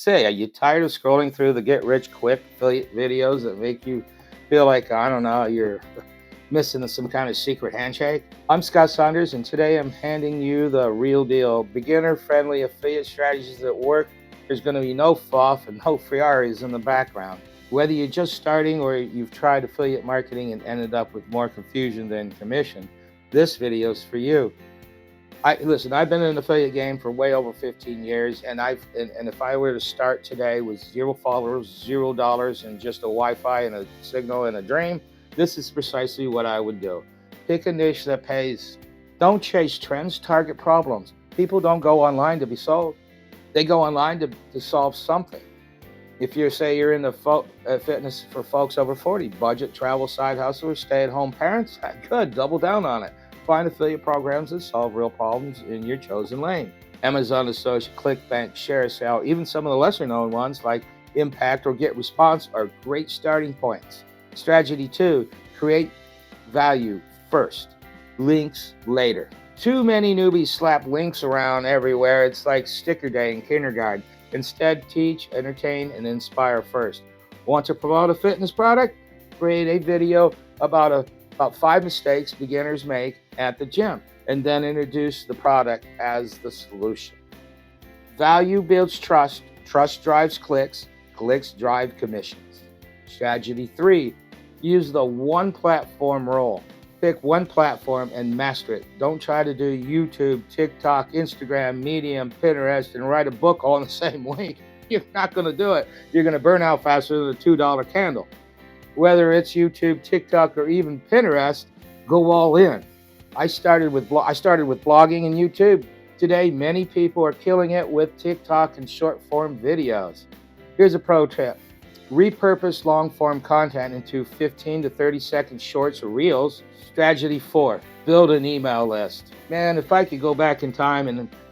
Say, are you tired of scrolling through the get rich quick affiliate videos that make you feel like, I don't know, you're missing some kind of secret handshake? I'm Scott Saunders, and today I'm handing you the real deal beginner friendly affiliate strategies that work. There's going to be no fluff and no Ferraris in the background. Whether you're just starting or you've tried affiliate marketing and ended up with more confusion than commission, this video is for you. Listen, I've been in the affiliate game for way over 15 years, and if I were to start today with 0 followers, $0, and just a Wi-Fi and a signal and a dream, this is precisely what I would do. Pick a niche that pays. Don't chase trends, target problems. People don't go online to be sold. They go online to solve something. If you say you're in the fitness for folks over 40, budget, travel, side hustle, or stay-at-home parents, good, double down on it. Find affiliate programs that solve real problems in your chosen lane. Amazon Associate, ClickBank, ShareSale, even some of the lesser known ones like Impact or Get Response are great starting points. Strategy 2, create value first, links later. Too many newbies slap links around everywhere. It's like sticker day in kindergarten. Instead, teach, entertain, and inspire first. Want to promote a fitness product? Create a video about 5 mistakes beginners make at the gym, and then introduce the product as the solution. Value builds trust. Trust drives clicks. Clicks drive commissions. Strategy 3, use the one platform rule. Pick one platform and master it. Don't try to do YouTube, TikTok, Instagram, Medium, Pinterest, and write a book all in the same week. You're not going to do it. You're going to burn out faster than a $2 candle. Whether it's YouTube, TikTok, or even Pinterest, go all in. I started with blogging and YouTube. Today, many people are killing it with TikTok and short-form videos. Here's a pro tip. Repurpose long-form content into 15 to 30-second shorts or reels. Strategy 4, build an email list. Man, if I could go back in time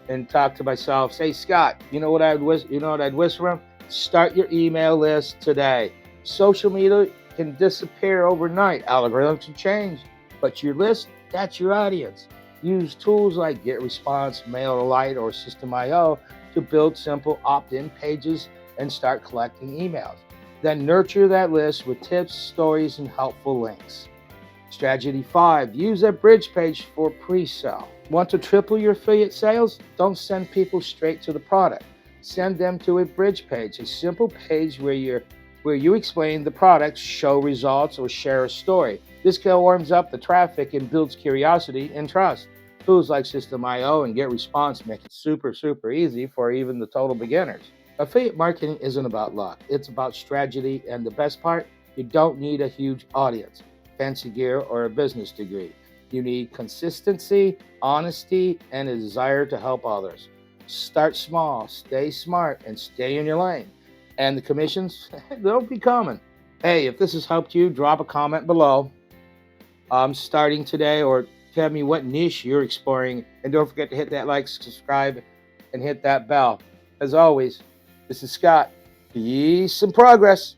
and talk to myself, say, Scott, you know what I'd whisper? Start your email list today. Social media can disappear overnight. Algorithms can change, but your list, that's your audience. Use tools like GetResponse, MailerLite, or System.io to build simple opt-in pages and start collecting emails. Then nurture that list with tips, stories, and helpful links. Strategy 5, use a bridge page for pre-sale. Want to triple your affiliate sales? Don't send people straight to the product. Send them to a bridge page, a simple page where you explain the product, show results, or share a story. This warms up the traffic and builds curiosity and trust. Tools like System.io and GetResponse make it super, super easy for even the total beginners. Affiliate marketing isn't about luck. It's about strategy, and the best part, you don't need a huge audience, fancy gear, or a business degree. You need consistency, honesty, and a desire to help others. Start small, stay smart, and stay in your lane. And the commissions, they'll be coming. Hey, if this has helped you, drop a comment below. I'm starting today, or tell me what niche you're exploring. And don't forget to hit that like, subscribe, and hit that bell. As always, this is Scott. Peace and progress.